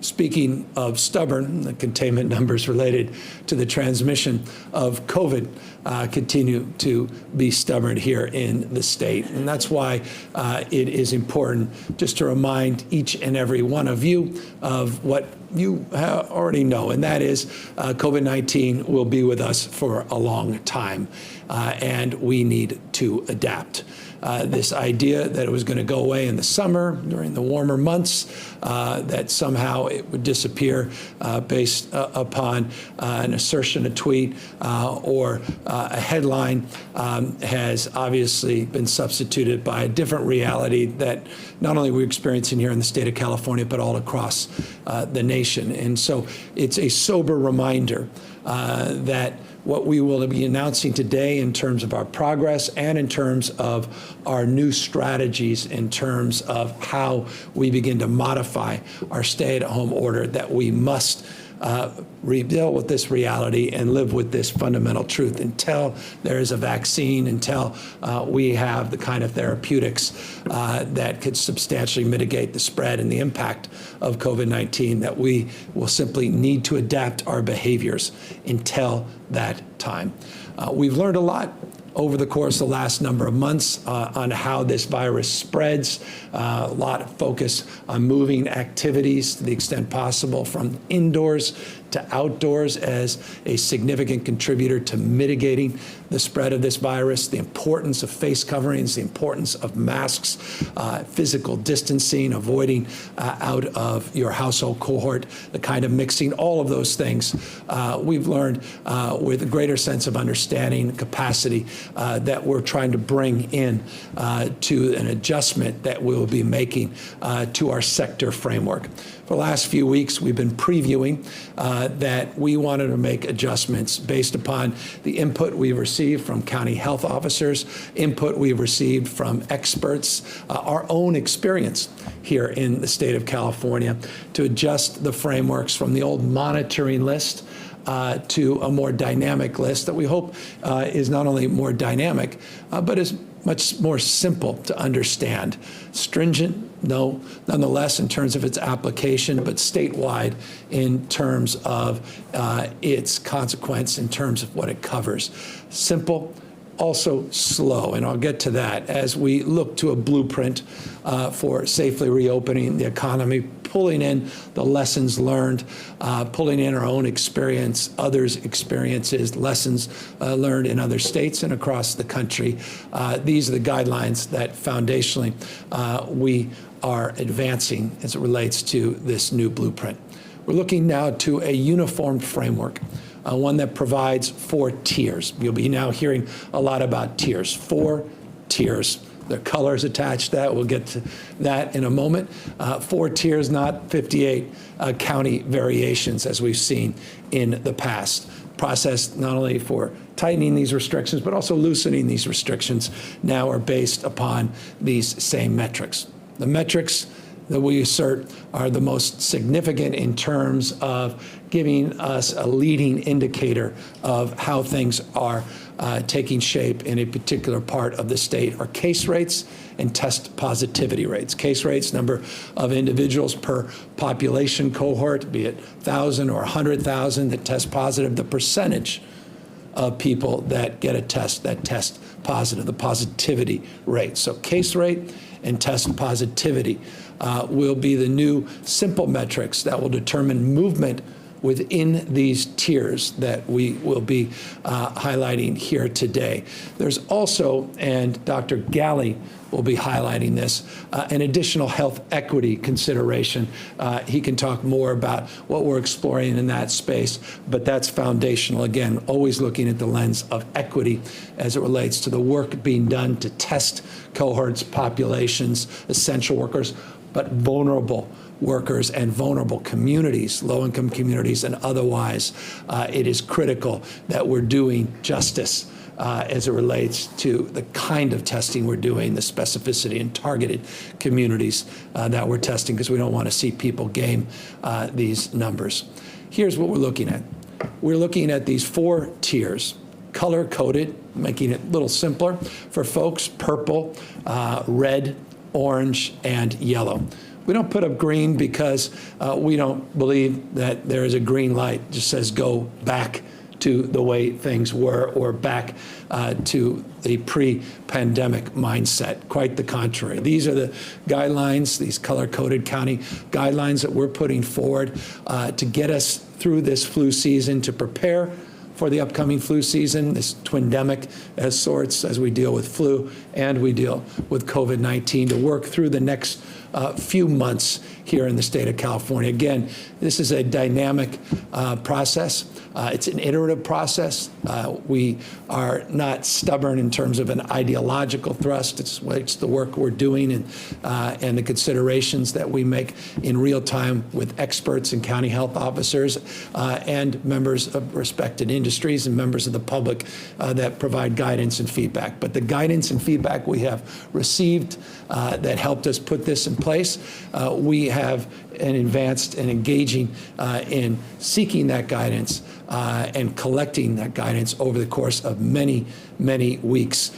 speaking of stubborn, the containment numbers related to the transmission of COVID continue to be stubborn here in the state. And that's why it is important just to remind each and every one of you of what you already know, and that is COVID-19 will be with us for a long time, and we need to adapt. This idea that it was going to go away in the summer, during the warmer months, that somehow it would disappear based upon an assertion, a tweet, or a headline has obviously been substituted by a different reality that not only we're experiencing here in the state of California, but all across the nation. And so it's a sober reminder that what we will be announcing today in terms of our progress and in terms of our new strategies in terms of how we begin to modify our stay-at-home order, that we must deal with this reality and live with this fundamental truth until there is a vaccine, until we have the kind of therapeutics that could substantially mitigate the spread and the impact of COVID-19, that we will simply need to adapt our behaviors until that time. We've learned a lot over the course of the last number of months on how this virus spreads. A lot of focus on moving activities to the extent possible from indoors to outdoors as a significant contributor to mitigating the spread of this virus, the importance of face coverings, the importance of masks, physical distancing, avoiding out of your household cohort, the kind of mixing, all of those things we've learned with a greater sense of understanding and capacity that we're trying to bring in to an adjustment that we'll be making to our sector framework. For the last few weeks, we've been previewing that we wanted to make adjustments based upon the input we received from county health officers, input we received from experts, our own experience here in the state of California, to adjust the frameworks from the old monitoring list to a more dynamic list that we hope is not only more dynamic, but is much more simple to understand. Stringent, no, nonetheless, in terms of its application, but statewide in terms of its consequence, in terms of what it covers. Simple, also slow, and I'll get to that as we look to a blueprint for safely reopening the economy, pulling in the lessons learned, pulling in our own experience, others' experiences, lessons learned in other states and across the country. These are the guidelines that foundationally we are advancing as it relates to this new blueprint. We're looking now to a uniform framework, one that provides 4 tiers. You'll be now hearing a lot about tiers, 4 tiers. There are colors attached to that. We'll get to that in a moment. 4 tiers, not 58 county variations as we've seen in the past. Process not only for tightening these restrictions, but also loosening these restrictions now are based upon these same metrics. The metrics that we assert are the most significant in terms of giving us a leading indicator of how things are taking shape in a particular part of the state are case rates and test positivity rates. Case rates, number of individuals per population cohort, be it 1,000 or 100,000 that test positive, the percentage of people that get a test that test positive, the positivity rate. So case rate and test positivity will be the new simple metrics that will determine movement within these tiers that we will be highlighting here today. There's also, and Dr. Galley will be highlighting this, an additional health equity consideration. He can talk more about what we're exploring in that space, but that's foundational. Again, always looking at the lens of equity as it relates to the work being done to test cohorts, populations, essential workers, but vulnerable workers and vulnerable communities, low-income communities and otherwise. It is critical that we're doing justice as it relates to the kind of testing we're doing, the specificity and targeted communities that we're testing, because we don't want to see people game these numbers. Here's what we're looking at. We're looking at these 4 tiers, color-coded, making it a little simpler for folks, purple, red, orange, and yellow. We don't put up green because we don't believe that there is a green light. It just says go back to the way things were, or back to the pre-pandemic mindset. Quite the contrary. These are the guidelines, these color-coded county guidelines that we're putting forward to get us through this flu season, to prepare for the upcoming flu season, this twindemic as sorts, as we deal with flu and we deal with COVID-19, to work through the next few months here in the state of California. Again, this is a dynamic process. It's an iterative process. We are not stubborn in terms of an ideological thrust. It's the work we're doing and the considerations that we make in real time with experts and county health officers and members of respected industries and members of the public that provide guidance and feedback. But the guidance and feedback we have received that helped us put this in place, we have an advanced and engaging in seeking that guidance and collecting that guidance over the course of many, many weeks.